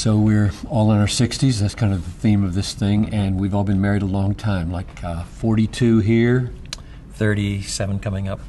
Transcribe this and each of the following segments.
So we're all in our 60s. That's kind of the theme of this thing, and we've all been married a long time, like 42 here. 37 coming up.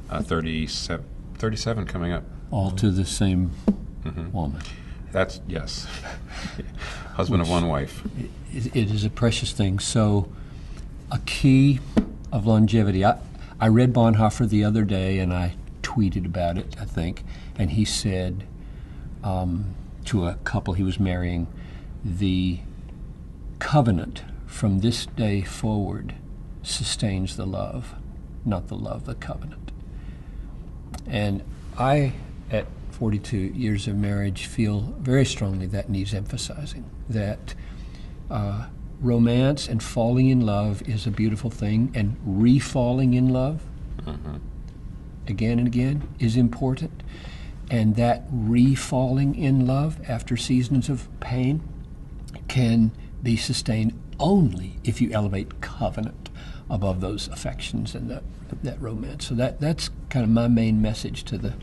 37 coming up. All to the same woman. That's, yes. Husband of one wife. It is a precious thing. So a key of longevity. I read Bonhoeffer the other day, and I tweeted about it, I think, and he said to a couple he was marrying, the covenant from this day forward sustains the love, not the love, the covenant. And I, at 42 years of marriage, feel very strongly that needs emphasizing, that romance and falling in love is a beautiful thing, and re-falling in love again and again is important. And that re-falling in love after seasons of pain can be sustained only if you elevate covenant above those affections and that romance. So that's kind of my main message to the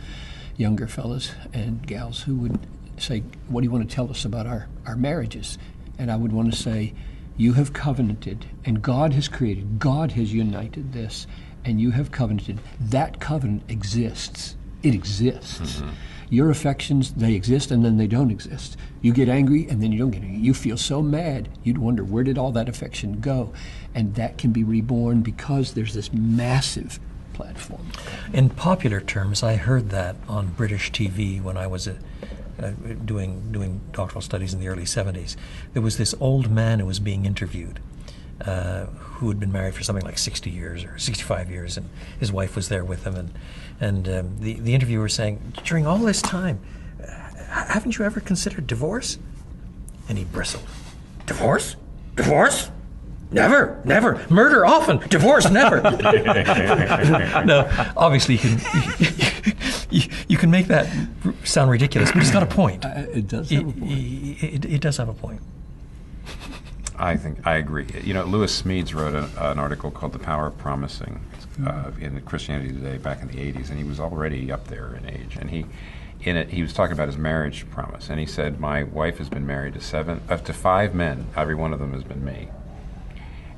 younger fellas and gals who would say, what do you want to tell us about our marriages? And I would want to say, you have covenanted, and God has created, God has united this, and you have covenanted. That covenant exists. It exists. Your affections, they exist and then they don't exist. You get angry and then you don't get angry. You feel so mad, you'd wonder, where did all that affection go? And that can be reborn because there's this massive platform. In popular terms, I heard that on British TV when I was doing doctoral studies in the early 70s. There was this old man who was being interviewed who had been married for something like 60 years or 65 years, and his wife was there with him. And the interviewer was saying, during all this time, haven't you ever considered divorce? And he bristled. Divorce? Divorce? Never, never. Murder often, divorce never. Now, obviously you can make that sound ridiculous, but it's got a point. It does have a point. It does have a point. I agree. You know, Lewis Smedes wrote an article called "The Power of Promising" in Christianity Today back in the '80s, and he was already up there in age. And he was talking about his marriage promise, and he said, "My wife has been married to 5 men. Every one of them has been me."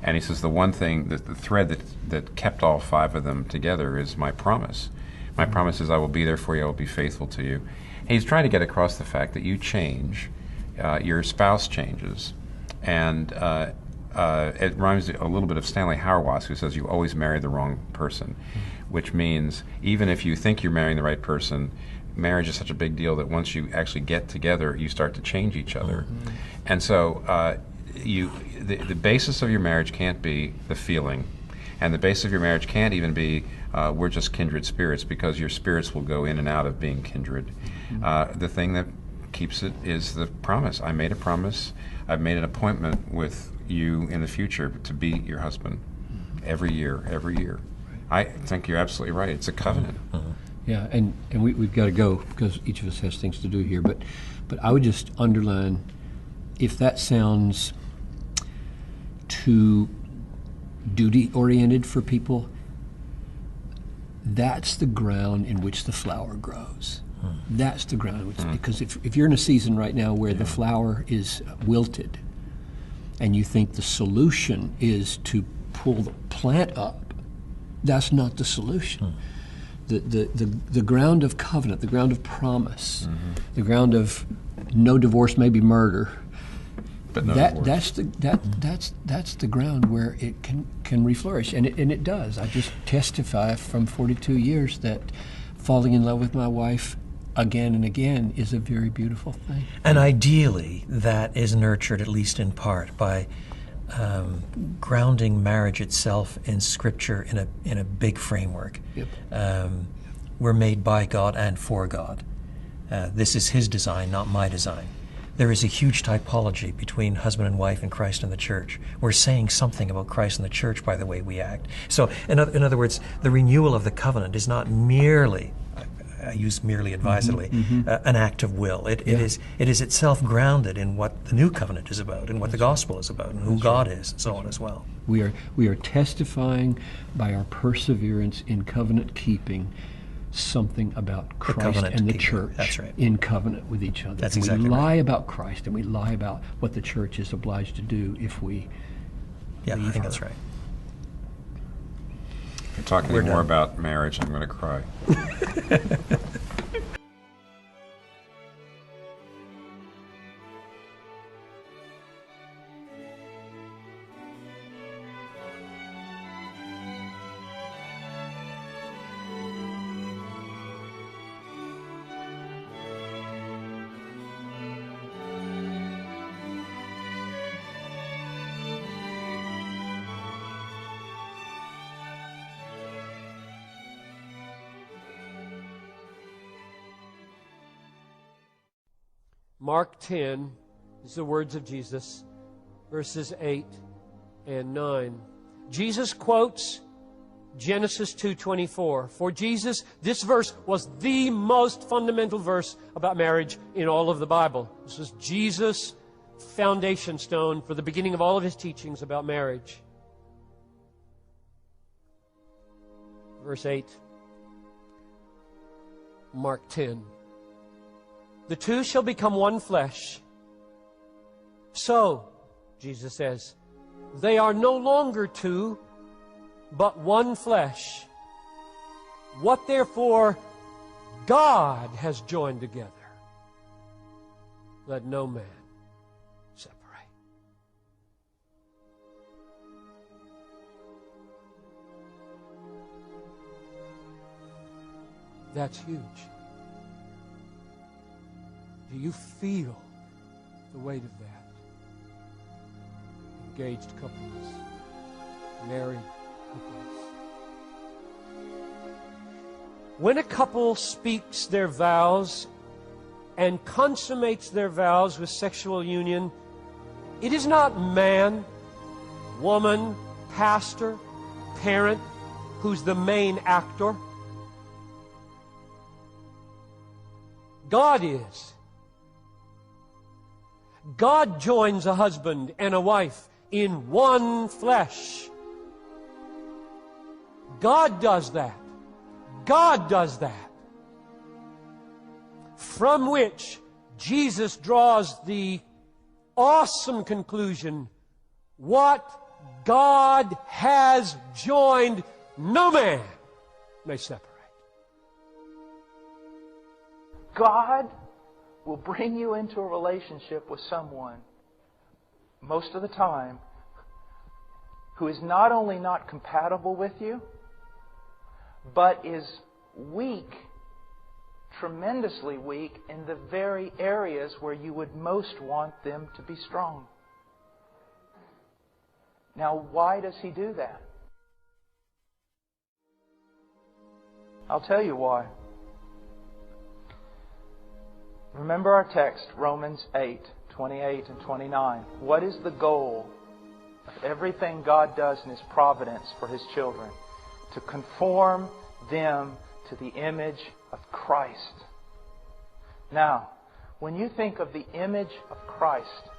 And he says the one thing, the thread that kept all 5 of them together is my promise. My promise is I will be there for you. I will be faithful to you. And he's trying to get across the fact that you change, your spouse changes. And it reminds me a little bit of Stanley Hauerwas, who says you always marry the wrong person, which means even if you think you're marrying the right person, marriage is such a big deal that once you actually get together, you start to change each other. And so the basis of your marriage can't be the feeling, and the basis of your marriage can't even be we're just kindred spirits, because your spirits will go in and out of being kindred. The thing that keeps it is the promise. I made a promise. I've made an appointment with you in the future to be your husband every year. I think you're absolutely right. It's a covenant. Yeah, and we've got to go because each of us has things to do here. But I would just underline, if that sounds too duty-oriented for people, that's the ground in which the flower grows. That's the ground. Because if you're in a season right now where the flower is wilted and you think the solution is to pull the plant up, that's not the solution. The ground of covenant, the ground of promise, the ground of no divorce, maybe murder, but no that's the ground where it can reflourish, and it does. I just testify from 42 years that falling in love with my wife again and again is a very beautiful thing. And ideally, that is nurtured, at least in part, by grounding marriage itself in Scripture in a big framework. We're made by God and for God. This is His design, not my design. There is a huge typology between husband and wife and Christ and the church. We're saying something about Christ and the church by the way we act. So, in other words, the renewal of the covenant is not merely, I use merely advisedly, an act of will. It is itself grounded in what the new covenant is about, and what the gospel is about, and who God is, and so on as well. We are testifying by our perseverance in covenant keeping something about Christ covenant and the keeper. church That's right. in covenant with each other. That's And exactly we right. lie about Christ and we lie about what the church is obliged to do if we Yeah, I leave think her. that's right. If you're talking We're any more done. about marriage, I'm going to cry. Mark 10 is the words of Jesus, verses 8 and 9. Jesus quotes Genesis 2:24. For Jesus, this verse was the most fundamental verse about marriage in all of the Bible. This was Jesus' foundation stone for the beginning of all of his teachings about marriage. Verse 8, Mark 10. The two shall become one flesh. So, Jesus says, they are no longer two, but one flesh. What therefore God has joined together, let no man separate. That's huge. Do you feel the weight of that? Engaged couples, married couples. When a couple speaks their vows and consummates their vows with sexual union, it is not man, woman, pastor, parent who's the main actor. God is. God joins a husband and a wife in one flesh. God does that. God does that. From which Jesus draws the awesome conclusion, what God has joined, no man may separate. God will bring you into a relationship with someone, most of the time, who is not only not compatible with you, but is weak, tremendously weak, in the very areas where you would most want them to be strong. Now, why does He do that? I'll tell you why. Remember our text, Romans 8:28 and 29. What is the goal of everything God does in His providence for His children? To conform them to the image of Christ. Now, when you think of the image of Christ,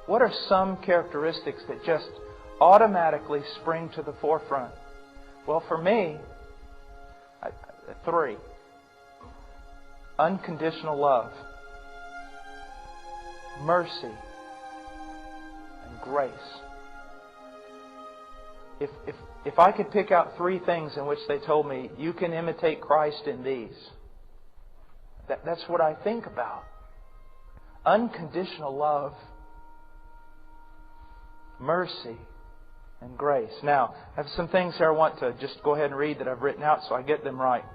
what are some characteristics that just automatically spring to the forefront? Well, for me, 3. Unconditional love, mercy, and grace. If I could pick out 3 things in which they told me, you can imitate Christ in these, that's what I think about. Unconditional love, mercy, and grace. Now, I have some things here I want to just go ahead and read that I've written out so I get them right.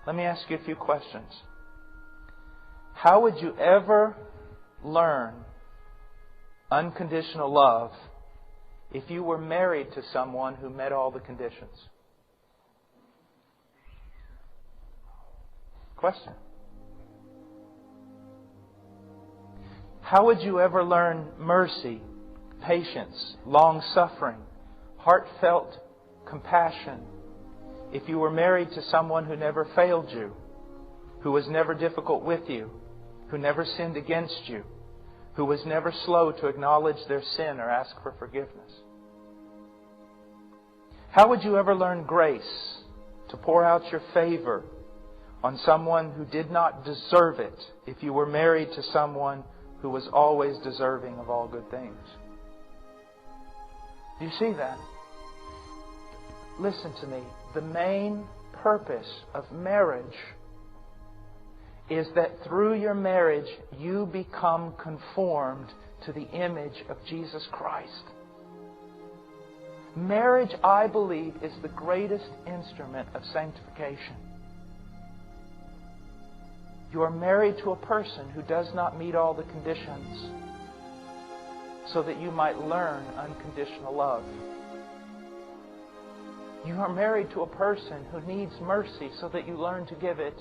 Let me ask you a few questions. How would you ever learn unconditional love if you were married to someone who met all the conditions? Question. How would you ever learn mercy, patience, long-suffering, heartfelt compassion if you were married to someone who never failed you, who was never difficult with you, who never sinned against you, who was never slow to acknowledge their sin or ask for forgiveness? How would you ever learn grace, to pour out your favor on someone who did not deserve it if you were married to someone who was always deserving of all good things. Do you see that? Listen to me. The main purpose of marriage is that through your marriage you become conformed to the image of Jesus Christ. Marriage, I believe, is the greatest instrument of sanctification. You are married to a person who does not meet all the conditions so that you might learn unconditional love. You are married to a person who needs mercy so that you learn to give it.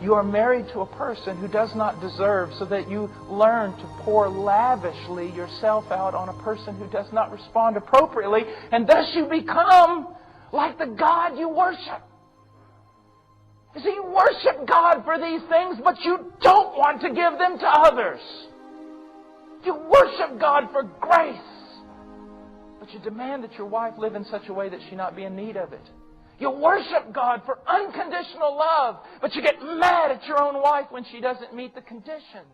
You are married to a person who does not deserve so that you learn to pour lavishly yourself out on a person who does not respond appropriately, and thus you become like the God you worship. You see, you worship God for these things, but you don't want to give them to others. You worship God for grace, but you demand that your wife live in such a way that she not be in need of it. You worship God for unconditional love, but you get mad at your own wife when she doesn't meet the conditions.